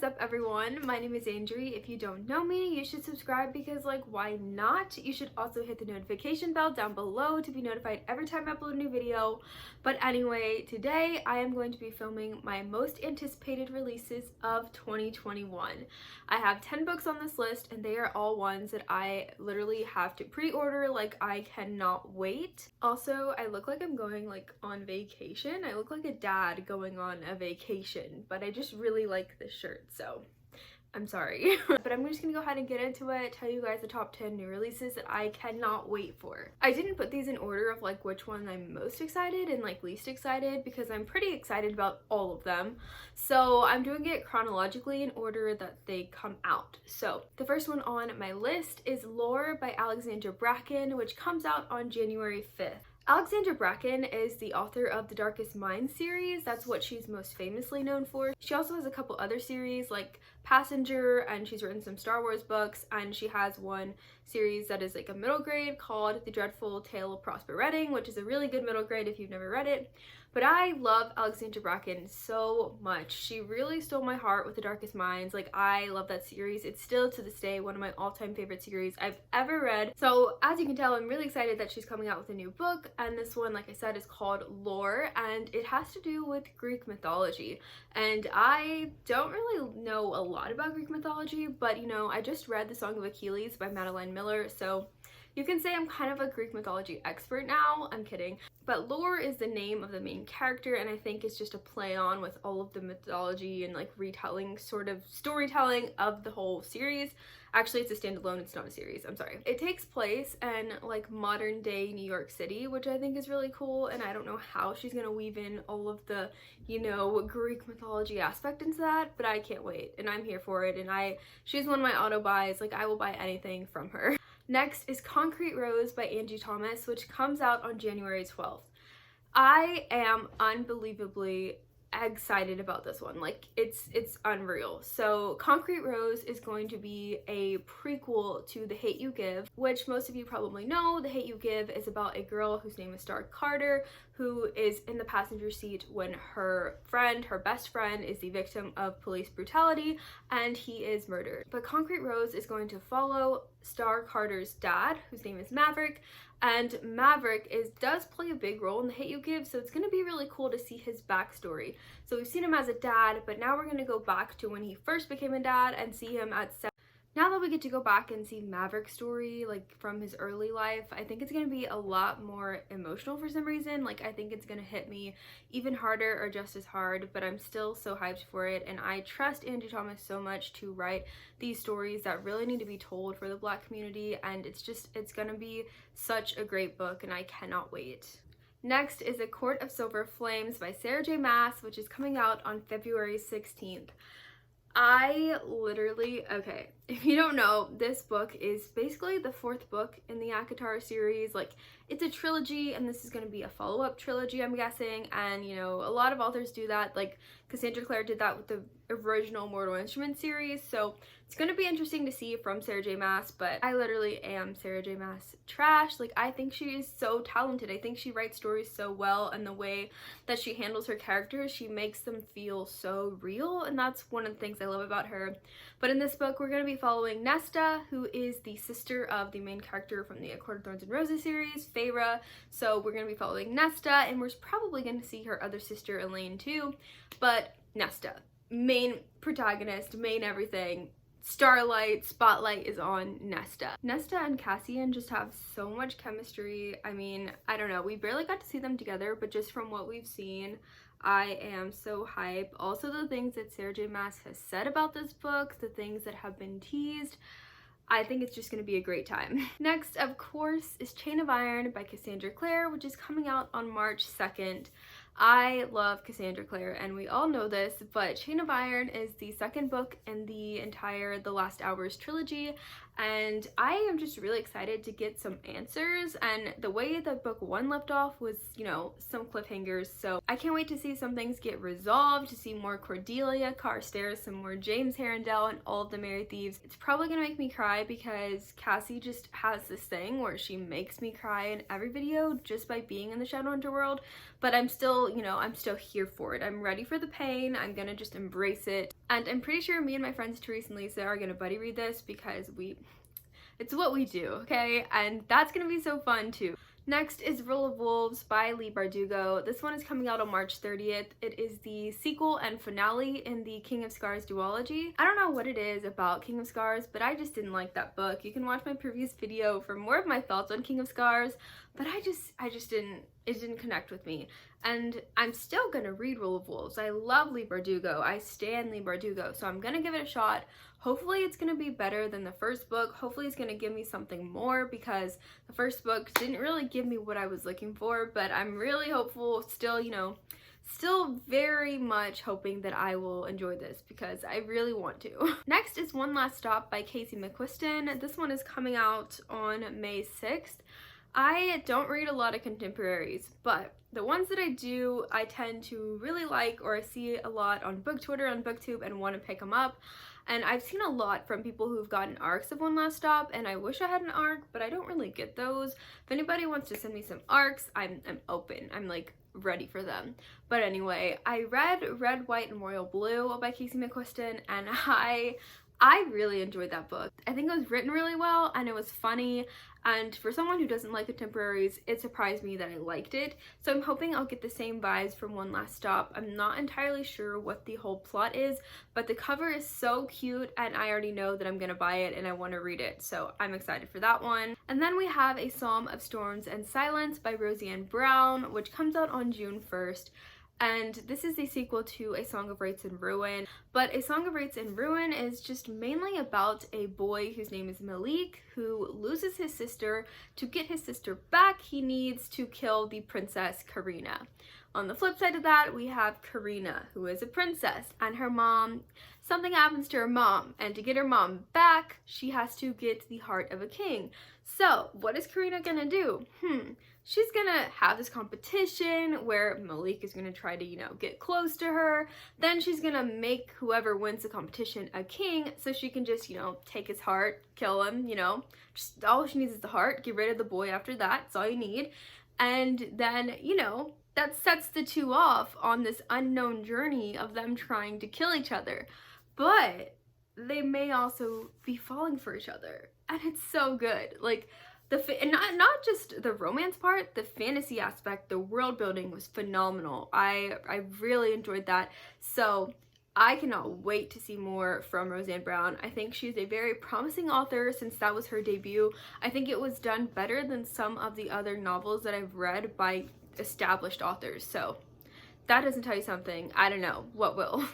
up everyone? My name is Andrea. If you don't know me, you should subscribe because like why not? You should also hit the notification bell down below to be notified every time I upload a new video. But anyway, today I am going to be filming my most anticipated releases of 2021. I have 10 books on this list and they are all ones that I literally have to pre-order. Like I cannot wait. Also, I look like I'm going like on vacation. I look like a dad going on a vacation, but I just really like this shirt, so I'm sorry. But I'm just gonna go ahead and get into it, tell you guys the top 10 new releases that I cannot wait for. I didn't put these in order of like which one I'm most excited and like least excited because I'm pretty excited about all of them. So I'm doing it chronologically in order that they come out. So the first one on my list is Lore by Alexandra Bracken, which comes out on January 5th. Alexandra Bracken is the author of the Darkest Minds series. That's what she's most famously known for. She also has a couple other series like Passenger, and she's written some Star Wars books, and she has one series that is like a middle grade called The Dreadful Tale of Prosper Redding, which is a really good middle grade if you've never read it. But I love Alexandra Bracken so much. She really stole my heart with The Darkest Minds. Like, I love that series. It's still to this day one of my all-time favorite series I've ever read. So as you can tell, I'm really excited that she's coming out with a new book, and this one, like I said, is called Lore, and it has to do with Greek mythology. And I don't really know a lot about Greek mythology, but you know, I just read The Song of Achilles by Madeline Miller, so you can say I'm kind of a Greek mythology expert now. I'm kidding. But Lore is the name of the main character, and I think it's just a play on with all of the mythology and like retelling, sort of storytelling of the whole series. Actually, it's a standalone, it's not a series, I'm sorry. It takes place in like modern day New York City, which I think is really cool, and I don't know how she's gonna weave in all of the, you know, Greek mythology aspect into that, but I can't wait, and I'm here for it, and she's one of my auto buys. Like, I will buy anything from her. Next is Concrete Rose by Angie Thomas, which comes out on January 12th. I am unbelievably excited about this one. Like, it's unreal. So Concrete Rose is going to be a prequel to The Hate U Give, which most of you probably know. The Hate U Give is about a girl whose name is Star Carter, who is in the passenger seat when her best friend, is the victim of police brutality and he is murdered. But Concrete Rose is going to follow Star Carter's dad, whose name is Maverick, and Maverick does play a big role in The Hate U Give, so it's going to be really cool to see his backstory. So we've seen him as a dad, but now we're going to go back to when he first became a dad and see him at 7. Now that we get to go back and see Maverick's story, like from his early life, I think it's going to be a lot more emotional for some reason. Like, I think it's going to hit me even harder or just as hard, but I'm still so hyped for it, and I trust Angie Thomas so much to write these stories that really need to be told for the Black community, and it's going to be such a great book, and I cannot wait. Next is A Court of Silver Flames by Sarah J. Maas, which is coming out on February 16th. Okay, if you don't know, this book is basically the 4th book in the ACOTAR series. Like, it's a trilogy, and this is going to be a follow-up trilogy, I'm guessing, and you know, a lot of authors do that. Like, Cassandra Clare did that with the original Mortal Instruments series, so it's going to be interesting to see from Sarah J. Maas, but I literally am Sarah J. Maas trash. Like, I think she is so talented. I think she writes stories so well, and the way that she handles her characters, she makes them feel so real, and that's one of the things I love about her. But in this book, we're going to be following Nesta, who is the sister of the main character from the A Court of Thorns and Roses series, Feyre. So we're going to be following Nesta, and we're probably going to see her other sister, Elaine, too. But Nesta, main protagonist, main everything. Spotlight is on Nesta. Nesta and Cassian just have so much chemistry. I mean, I don't know, we barely got to see them together, but just from what we've seen, I am so hype. Also, the things that Sarah J. Maas has said about this book, the things that have been teased, I think it's just going to be a great time. Next, of course, is Chain of Iron by Cassandra Clare, which is coming out on March 2nd. I love Cassandra Clare, and we all know this, but Chain of Iron is the 2nd book in the entire The Last Hours trilogy, and I am just really excited to get some answers. And the way that book 1 left off was, you know, some cliffhangers, so I can't wait to see some things get resolved, to see more Cordelia, Carstairs, some more James Harrendell, and all of the Merry Thieves. It's probably gonna make me cry because Cassie just has this thing where she makes me cry in every video just by being in the Shadowhunter world, but I'm still, you know, I'm still here for it. I'm ready for the pain. I'm gonna just embrace it. And I'm pretty sure me and my friends Therese and Lisa are gonna buddy read this because it's what we do, okay? And that's gonna be so fun too. Next is Rule of Wolves by Leigh Bardugo. This one is coming out on March 30th. It is the sequel and finale in the King of Scars duology. I don't know what it is about King of Scars, but I just didn't like that book. You can watch my previous video for more of my thoughts on King of Scars, but it didn't connect with me. And I'm still gonna read Rule of Wolves. I love Leigh Bardugo. I stan Leigh Bardugo, so I'm gonna give it a shot. Hopefully it's gonna be better than the first book. Hopefully it's gonna give me something more, because the first book didn't really give me what I was looking for, but I'm really hopeful, still, you know, still very much hoping that I will enjoy this because I really want to. Next is One Last Stop by Casey McQuiston. This one is coming out on May 6th. I don't read a lot of contemporaries, but the ones that I do, I tend to really like, or I see a lot on book Twitter, on booktube, and want to pick them up. And I've seen a lot from people who've gotten arcs of One Last Stop, and I wish I had an arc, but I don't really get those. If anybody wants to send me some arcs, I'm open. I'm like ready for them. But anyway, I read Red, White, and Royal Blue by Casey McQuiston, and I really enjoyed that book. I think it was written really well, and it was funny, and for someone who doesn't like contemporaries, it surprised me that I liked it. So I'm hoping I'll get the same vibes from One Last Stop. I'm not entirely sure what the whole plot is, but the cover is so cute, and I already know that I'm gonna buy it and I want to read it, so I'm excited for that one. And then we have A Psalm of Storms and Silence by Roseanne Brown, which comes out on June 1st. And this is the sequel to A Song of Rights and Ruin, but A Song of Rights and Ruin is just mainly about a boy whose name is Malik, who loses his sister. To get his sister back, he needs to kill the princess Karina. On the flip side of that, we have Karina, who is a princess, and her mom, something happens to her mom, and to get her mom back, she has to get the heart of a king. So, what is Karina gonna do? She's gonna have this competition where Malik is gonna try to, you know, get close to her. Then she's gonna make whoever wins the competition a king, so she can just, you know, take his heart, kill him, you know. Just all she needs is the heart, get rid of the boy after that, that's all you need. And then, you know, that sets the two off on this unknown journey of them trying to kill each other. But they may also be falling for each other. And it's so good. Like, and not just the romance part, the fantasy aspect, the world building was phenomenal. I really enjoyed that. So I cannot wait to see more from Roseanne Brown. I think she's a very promising author since that was her debut. I think it was done better than some of the other novels that I've read by established authors. So that doesn't tell you something. I don't know what will.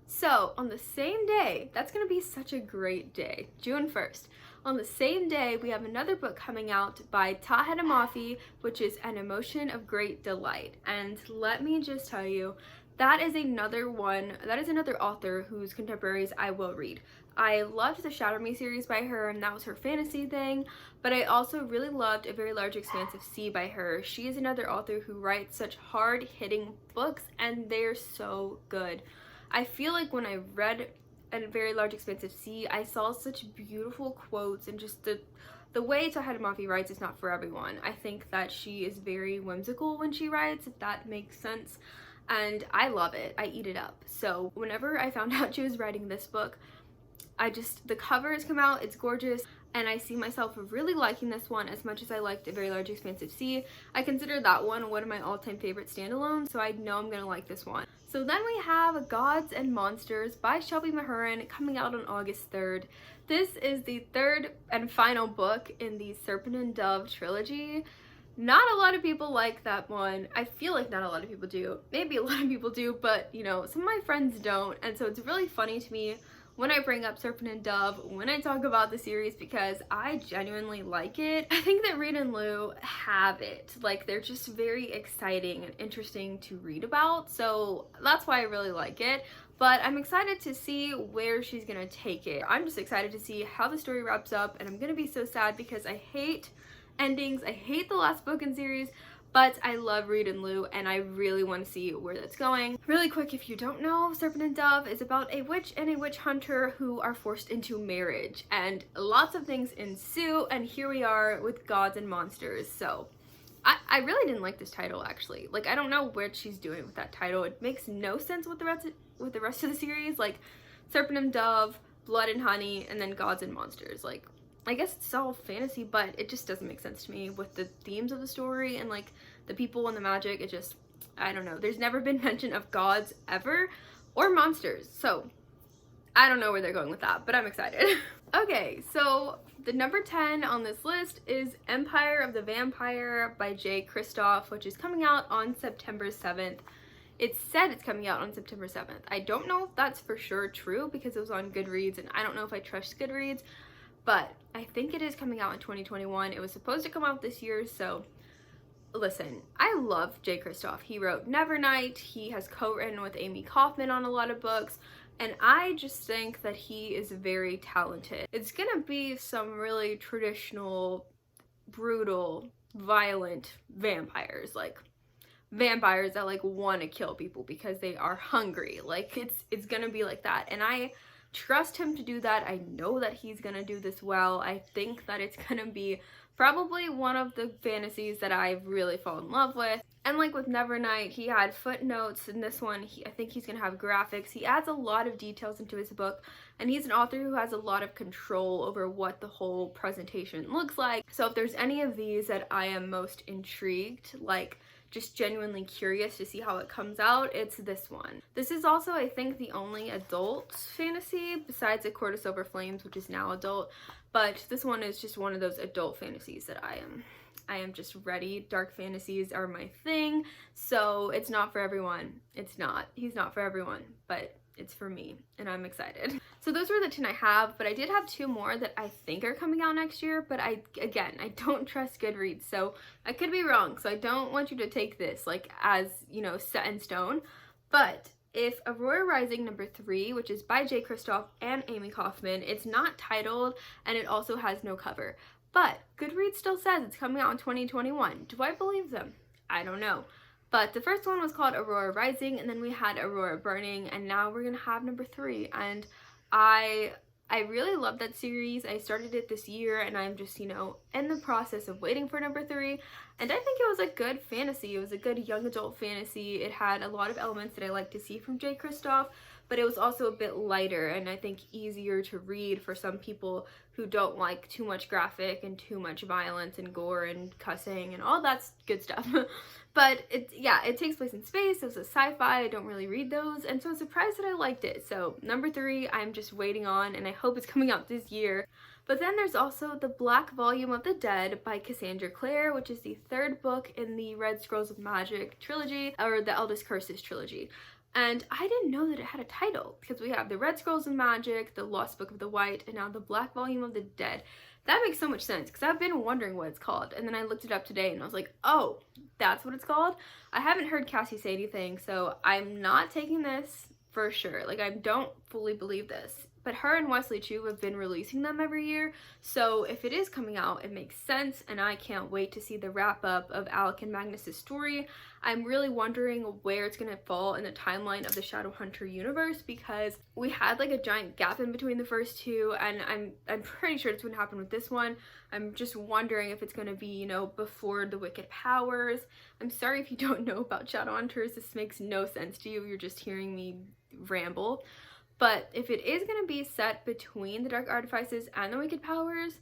So on the same day, that's gonna be such a great day, June 1st. On the same day, we have another book coming out by Tahed Amafi, which is An Emotion of Great Delight. And let me just tell you, that is another author whose contemporaries I will read. I loved the Shatter Me series by her, and that was her fantasy thing, but I also really loved A Very Large Expanse of Sea by her. She is another author who writes such hard-hitting books, and they're so good. I feel like when I read A Very Large Expanse of Sea, I saw such beautiful quotes, and just the way Tahed Amafi writes is not for everyone. I think that she is very whimsical when she writes, if that makes sense, and I love it. I eat it up. So whenever I found out she was writing this book, the cover has come out, it's gorgeous, and I see myself really liking this one as much as I liked A Very Large Expanse of Sea. I consider that one of my all-time favorite standalones, so I know I'm gonna like this one. So then we have Gods and Monsters by Shelby Mahurin coming out on August 3rd. This is the third and final book in the Serpent and Dove trilogy. Not a lot of people like that one. I feel like not a lot of people do. Maybe a lot of people do, but you know, some of my friends don't, and so it's really funny to me when I bring up Serpent and Dove, when I talk about the series, because I genuinely like it. I think that Reed and Lou have it. Like, they're just very exciting and interesting to read about, so that's why I really like it. But I'm excited to see where she's gonna take it. I'm just excited to see how the story wraps up, and I'm gonna be so sad because I hate endings. I hate the last book in series, but I love Reed and Lou, and I really want to see where that's going. Really quick, if you don't know, Serpent and Dove is about a witch and a witch hunter who are forced into marriage, and lots of things ensue, and here we are with Gods and Monsters. So I really didn't like this title, actually. Like, I don't know what she's doing with that title. It makes no sense with the rest of the series. Like, Serpent and Dove, Blood and Honey, and then Gods and Monsters. Like, I guess it's all fantasy, but it just doesn't make sense to me with the themes of the story and like the people and the magic. It just, I don't know. There's never been mention of gods ever or monsters, so I don't know where they're going with that, but I'm excited. Okay, so the number 10 on this list is Empire of the Vampire by Jay Kristoff, which is coming out on September 7th. It said it's coming out on September 7th. I don't know if that's for sure true because it was on Goodreads, and I don't know if I trust Goodreads, but I think it is coming out in 2021. It was supposed to come out this year, so listen, I love Jay Kristoff. He wrote Nevernight. He has co-written with Amy Kaufman on a lot of books, and I just think that he is very talented. It's gonna be some really traditional, brutal, violent vampires, like vampires that like want to kill people because they are hungry. Like it's gonna be like that, and I trust him to do that. I know that he's gonna do this well. I think that it's gonna be probably one of the fantasies that I've really fallen in love with. And like with Nevernight, he had footnotes. In this one, I think he's gonna have graphics. He adds a lot of details into his book, and he's an author who has a lot of control over what the whole presentation looks like. So if there's any of these that I am most intrigued, like just genuinely curious to see how it comes out, it's this one. This is also, I think, the only adult fantasy besides A Court Over Flames, which is now adult, but this one is just one of those adult fantasies that I am just ready. Dark fantasies are my thing, so it's not for everyone. It's not. He's not for everyone, but it's for me, and I'm excited. So those were the 10 I have, but I did have 2 more that I think are coming out next year, but I don't trust Goodreads, so I could be wrong, so I don't want you to take this like as, you know, set in stone. But if Aurora Rising number 3, which is by Jay Kristoff and Amy Kaufman, it's not titled and it also has no cover, but Goodreads still says it's coming out in 2021. Do I believe them? I don't know. But the first one was called Aurora Rising, and then we had Aurora Burning, and now we're gonna have number 3. And I really love that series. I started it this year, and I'm just, you know, in the process of waiting for number 3. And I think it was a good fantasy. It was a good young adult fantasy. It had a lot of elements that I like to see from Jay Kristoff, but it was also a bit lighter and I think easier to read for some people who don't like too much graphic and too much violence and gore and cussing and all that good stuff. But it takes place in space. It was a sci-fi. I don't really read those, and so I'm surprised that I liked it. So number 3, I'm just waiting on, and I hope it's coming out this year. But then there's also The Black Volume of the Dead by Cassandra Clare, which is the 3rd book in the Red Scrolls of Magic trilogy, or the Eldest Curses trilogy. And I didn't know that it had a title, because we have the Red Scrolls of Magic, the Lost Book of the White, and now the Black Volume of the Dead. That makes so much sense, because I've been wondering what it's called, and then I looked it up today and I was like, oh, that's what it's called? I haven't heard Cassie say anything, so I'm not taking this for sure. Like, I don't fully believe this. But her and Wesley Chu have been releasing them every year, so if it is coming out, it makes sense, and I can't wait to see the wrap-up of Alec and Magnus's story. I'm really wondering where it's gonna fall in the timeline of the Shadowhunter universe, because we had like a giant gap in between the first 2, and I'm pretty sure it's gonna happen with this one. I'm just wondering if it's gonna be, you know, before the Wicked Powers. I'm sorry if you don't know about Shadowhunters. This makes no sense to you. You're just hearing me ramble. But if it is going to be set between the Dark Artifices and the Wicked Powers,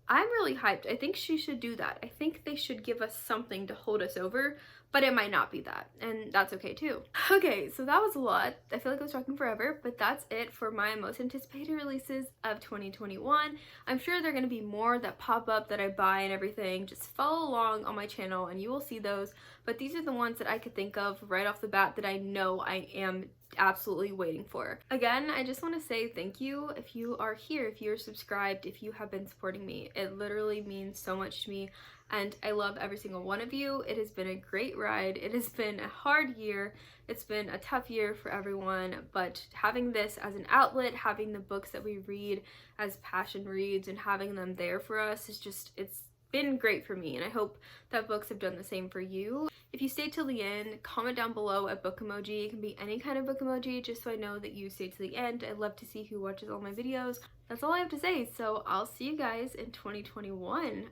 I'm really hyped. I think she should do that. I think they should give us something to hold us over, but it might not be that, and that's okay too. Okay, so that was a lot. I feel like I was talking forever, but that's it for my most anticipated releases of 2021. I'm sure there are going to be more that pop up that I buy and everything. Just follow along on my channel and you will see those, but these are the ones that I could think of right off the bat that I know I am absolutely waiting for. Again, I just want to say thank you if you are here, if you're subscribed, if you have been supporting me. It literally means so much to me, and I love every single one of you. It has been a great ride. It has been a hard year. It's been a tough year for everyone, but having this as an outlet, having the books that we read as passion reads and having them there for us is just, it's been great for me, and I hope that books have done the same for you. If you stayed till the end, comment down below a book emoji. It can be any kind of book emoji, just so I know that you stayed to the end. I love to see who watches all my videos. That's all I have to say, so I'll see you guys in 2021.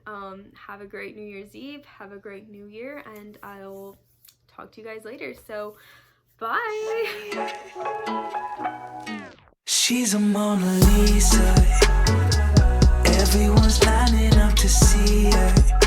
Have a great New Year's Eve, have a great New Year, and I'll talk to you guys later. So bye. She's a Mona Lisa. Everyone's lining up to see her.